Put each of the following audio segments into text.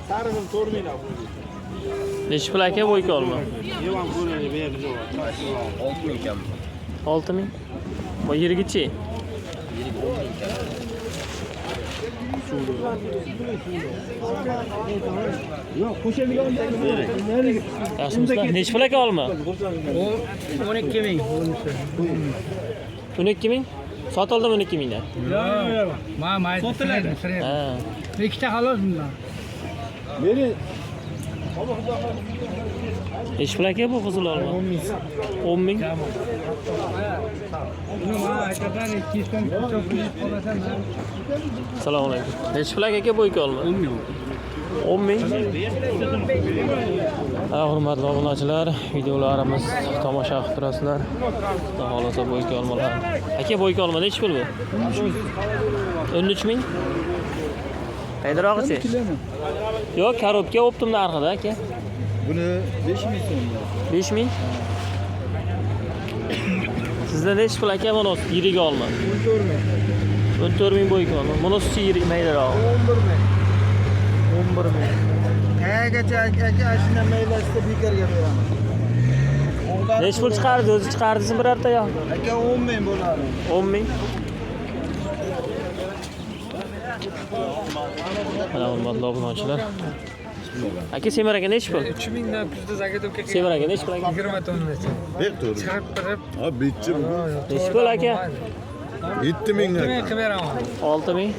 Sarıg'im 4 ming. Nechi pul aka bo'yka olma? Yevam bo'ladi, berdi javob. 6 ming kam. 6 ming. Bu yirigichi? Yo'q, qo'sha milliondan. Yaxshimisiz? Nechi pul aka olma? 12 ming. 12 ming? Sotildim 12 mingdan. Yo'q. Ma Sotiladi. Ha. ikkita xolos bundan. Meni Nechi pul aka bu qizil olma? 10 ming. Nima aytadan 200 so'm ko'chib qolasan. Assalomu alaykum. Nechi pul aka bo'yka olma? 10 ming. 10 ming. Hurmatli obunachilar, videolarimiz tomosha qilib turasizlar. Xudo xolasa bo'yka olmalar. Aka bo'yka olma nechi pul bu? 13 ming. Haydarog'ichi? Yo'q, korobka optim narxida aka. buni 5 ming so'm. 5 ming. Sizda nechi pul aka buni yiriga olma? 14 ming. 14 ming bo'yka olma. Bunisi yirik maydaroq. 11 ming. 11 ming. Qayergacha aka shunday maylasida bekarga beraman. Nechi pul chiqardi? O'zi chiqardingizmi birorta yo'q? Aka 10 ming bo'ladi. 10 ming. Mana hurmatli obunachilar. Aka Semir aka nechi pul? 3000dan kuzda zagotovka Semir aka nechi pul aka? 20 tonnacha. Chiqib turib, Ha bitti mi? Nechi pul aka? 7 ming. men qilib beraman. 6 ming.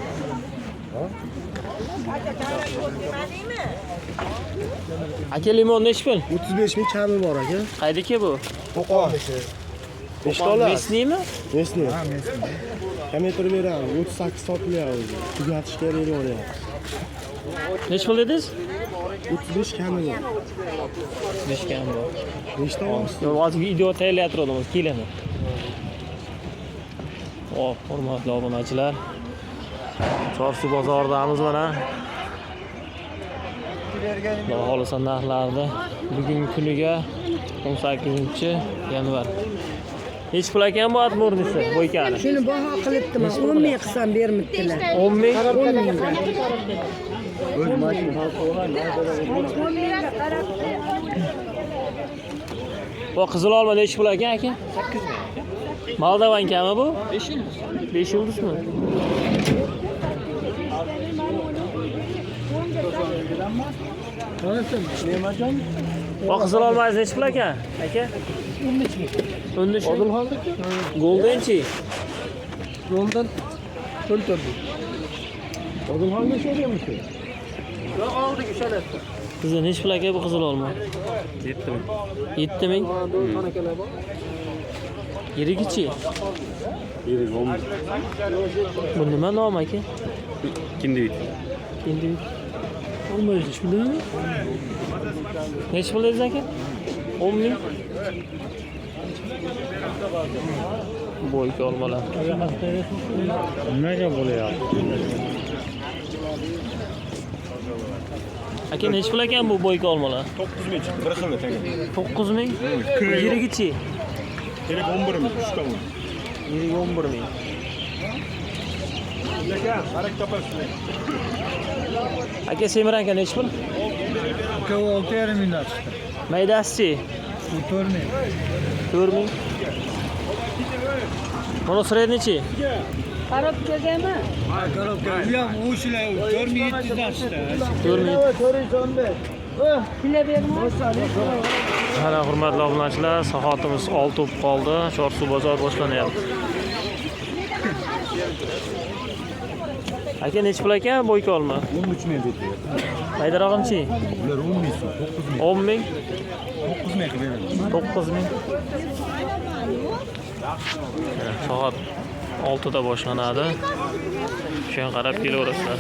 Aka limon nechi pul? 35 ming kami bor aka. Qaydiki bu? Qo'qon. Mesnimi? Mesni. Ha, mesni. Kametr beraman. 38 sotilyapti. Tugatishga beraveradi. Nechi pul dedingiz? 35 kami bor. 5 kam bor. Nechta olasiz? Yo'q, hozir video tayyorlayapmiz, keladi. Hurmatli obunachilar. Chorsu bozoridamiz mana. Xudo xolasa narxlarda bugungi kuniga 18-yanvar. Nechi pul ekan bu atmurnisi bo'ykani? Shuni baho qilibdiman. 10 ming qilsam bermibdilar. 10 ming. 10 mingdan. Bu qizil olma nechi pul ekan aka? 8 ming. Moldovankami bu? 5 yulduz. 5 yulduzmi? Bu qizil olmangiz nechi pul aka? Aka? 13 ming. 13 ming. Goldenchi? Goldan 14 ming. Odilxon necha bermoqchi? Yo'q, oldik o'shalarni. Sizda nechi pul aka bu qizil olma? 7 ming. 7 ming. Do'kon akalar bor. Yirigichi? Yirik 10 ming. Bu nima nom aka? Kindivit. Endi olmaydi shundami? Nechi pul dedingiz aka? 10 ming. Bo'yka olmalar. Nimaga bo'layapti? Aka nechi pul ekan bu bo'yka olmalar? 9 ming. Bir xil ekan. 9 ming. Yirigichi? Yirik 11 ming. 3 ming. Yirik 11 ming. Lekin harak topasiz. Aka Semir aka nechi pul? Aka 6,5 mingdan chiqdi. Maydasichi? 4 ming. 4 ming. Mana srednichi? Qarab kelganmi? Ha, korobka. Bu ham o'shilar 4700dan chiqdi. 4 ming. 415. Pilla berma. Mana hurmatli obunachilar, soatimiz 6 bo'lib qoldi. Chorsu bozor boshlanyapti. Aka nechi pul ekan bo'yka olma? 13 ming dedi. Maydarog'imchi? Ular 10 ming so'm, 9 ming. 10 ming. 9 ming qilib beramiz. 9 ming. Soat 6 da boshlanadi. Shunga qarab kelaverasizlar.